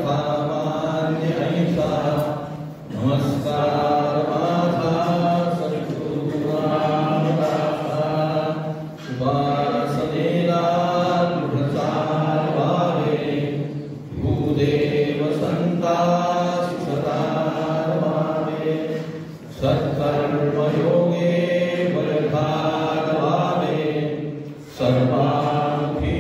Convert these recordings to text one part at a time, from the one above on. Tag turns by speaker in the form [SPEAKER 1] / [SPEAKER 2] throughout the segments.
[SPEAKER 1] सामान्य ऐसा नमस्कार माझा सद्गुरू रामदासा उपासनेला दृढसार व्हावे भूदेव संतास सदा रमावे सत्कर्मयोगे बलधार व्हावे सर्वांगी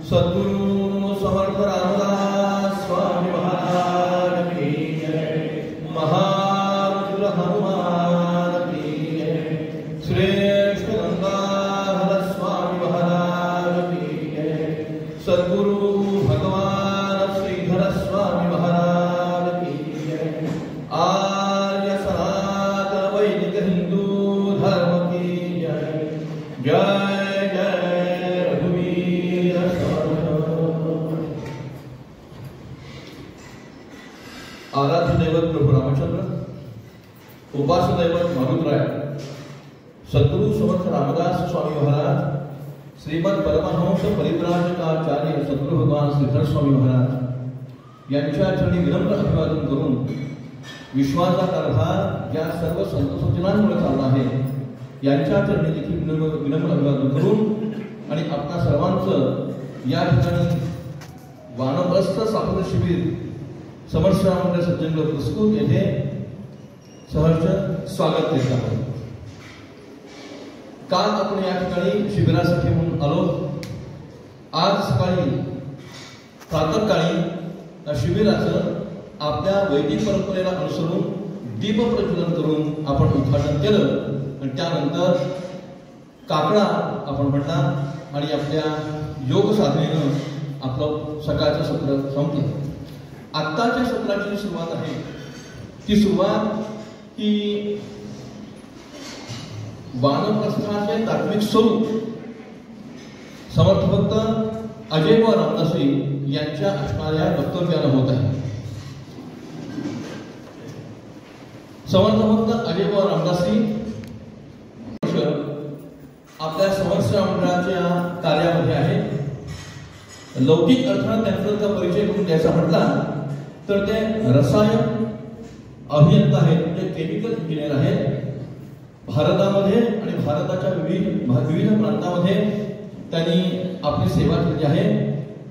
[SPEAKER 1] सद्गुरु समर्थ रामदास स्वामी महाराज की जय। महारुद्र हनुमान की जय। श्रेष्ठ गंगाधर स्वामी महाराज की जय। सद्गुरु भगवान श्रीधर स्वामी महाराज की जय। आर्य सनातन वैदिक हिंदू धर्म की जय। जय आराध्य दैवत प्रभू रामचंद्र, उपास्य दैवत मारुतराय, सद्गुरु समर्थ रामदास स्वामी महाराज, श्रीमद परमहंस परिव्राजकाचार्य सद्गुरु भगवान श्रीधर स्वामी महाराज यांच्या चरणी विनम्र अभिवादन करून विश्वाचा कारभार ज्या सर्व संत सज्जनांमुळे चालला आहे यांच्या चरणी देखील विनम्र अभिवादन करून आणि आपल्या सर्वांचं या ठिकाणी वानप्रस्थ सापत्र शिबिर समर्थ सज्जनगड पुस्तक येथे सहर्ष स्वागत करीत आहोत। काल आपण या ठिकाणी शिबिरासाठी म्हणून आलो। आज सकाळी प्रातःकाळी शिबिराचं आपल्या वैदिक परंपरेला अनुसरून दीप प्रज्वलन करून आपण उद्घाटन केलं आणि त्यानंतर काकडा आपण म्हणला आणि आपल्या योग साधनेनं आपलं सकाळचं सत्र संपलं। आत्ताच्या सत्राची जी सुरुवात आहे ती सुरुवात ही वानप्रस्थाचे तात्विक स्वरूप समर्थ भक्त अजय व रामदासी यांच्या असणाऱ्या वक्तव्यानं होत आहे। समर्थ भक्त अजय व रामदासी आपल्या समर्थ मंडळाच्या कार्यामध्ये आहे। लौकिक अर्थात त्यांचा परिचय करून द्यायचा म्हटला तर ते रसायन अभियंता आहेत, म्हणजे केमिकल इंजिनियर आहेत। भारतामध्ये आणि भारताच्या विविध प्रांतामध्ये त्यांनी आपली सेवा केली आहे।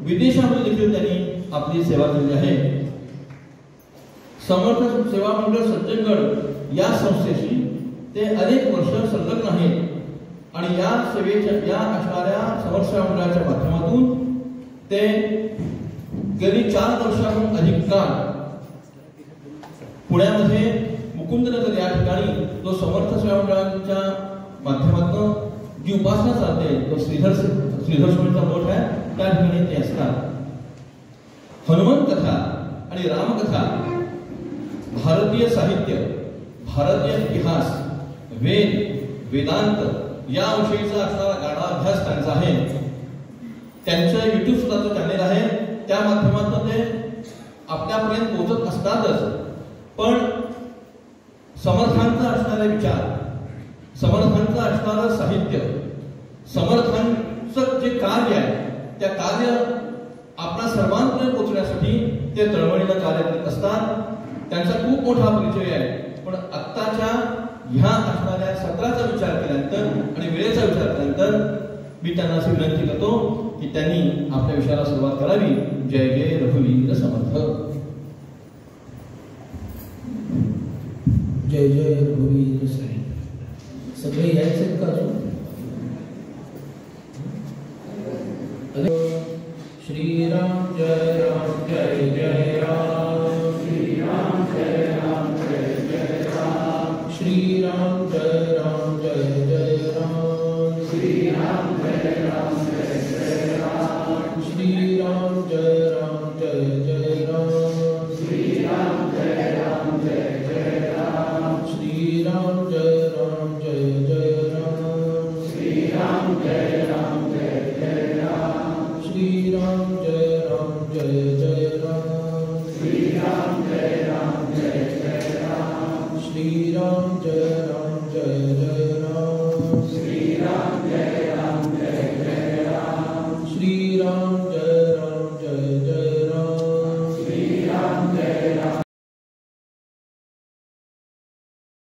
[SPEAKER 1] विदेशामध्ये देखील त्यांनी आपली सेवा केली आहे। समर्थ सेवा मंडळ सज्जनगड या संस्थेशी ते अनेक वर्ष संलग्न आहेत आणि या सेवेच्या या असणाऱ्या समर्थ सेवा मंडळाच्या माध्यमातून ते गेली 4 वर्षांहून अधिक काळ पुण्यामध्ये मुकुंदनगर या ठिकाणी तो समर्थ सेवा मंडळाच्या माध्यमातून जी उपासना चालते तो श्रीधर स्वामींचा मठ आहे त्या ठिकाणी ते असतात। हनुमान कथा आणि रामकथा, भारतीय साहित्य, भारतीय इतिहास, वेद, वेदांत याविषयीचा असणारा गाढा अभ्यास त्यांचा आहे। त्यांचं YouTube सुद्धा चॅनेल आहे, त्या माध्यमातून ते आपल्यापर्यंत पोहोचत असतातच, पण समर्थांचा असणारे विचार, समर्थांचं असणारं साहित्य, समर्थांचं जे कार्य आहे त्या कार्य आपल्या सर्वांपर्यंत पोहोचण्यासाठी ते तळमळीनं कार्य करत असतात। त्यांचा खूप मोठा परिचय आहे, पण आत्ताच्या ह्या असणाऱ्या सत्राचा विचार केल्यानंतर आणि वेळेचा विचार केल्यानंतर मी त्यांना अशी विनंती करतो की त्यांनी आपल्या विषयाला सुरुवात करावी। जय जय रघुवीर समर्थ।
[SPEAKER 2] जय जय रघुवीर श्री। सगळे यायचे का? श्रीराम जय राम जय जय राम। श्रीराम जय राम जय जय राम। श्रीराम जय राम जय जय राम। श्रीराम जय राम जय जय राम। श्रीराम जय राम जय जय राम। श्रीराम जय राम जय जय राम। श्रीराम जय राम जय जय राम। श्रीराम जय राम जय जय राम। श्रीराम जय राम जय जय राम। श्रीराम जय राम जय जय राम। श्रीराम जय राम जय जय राम।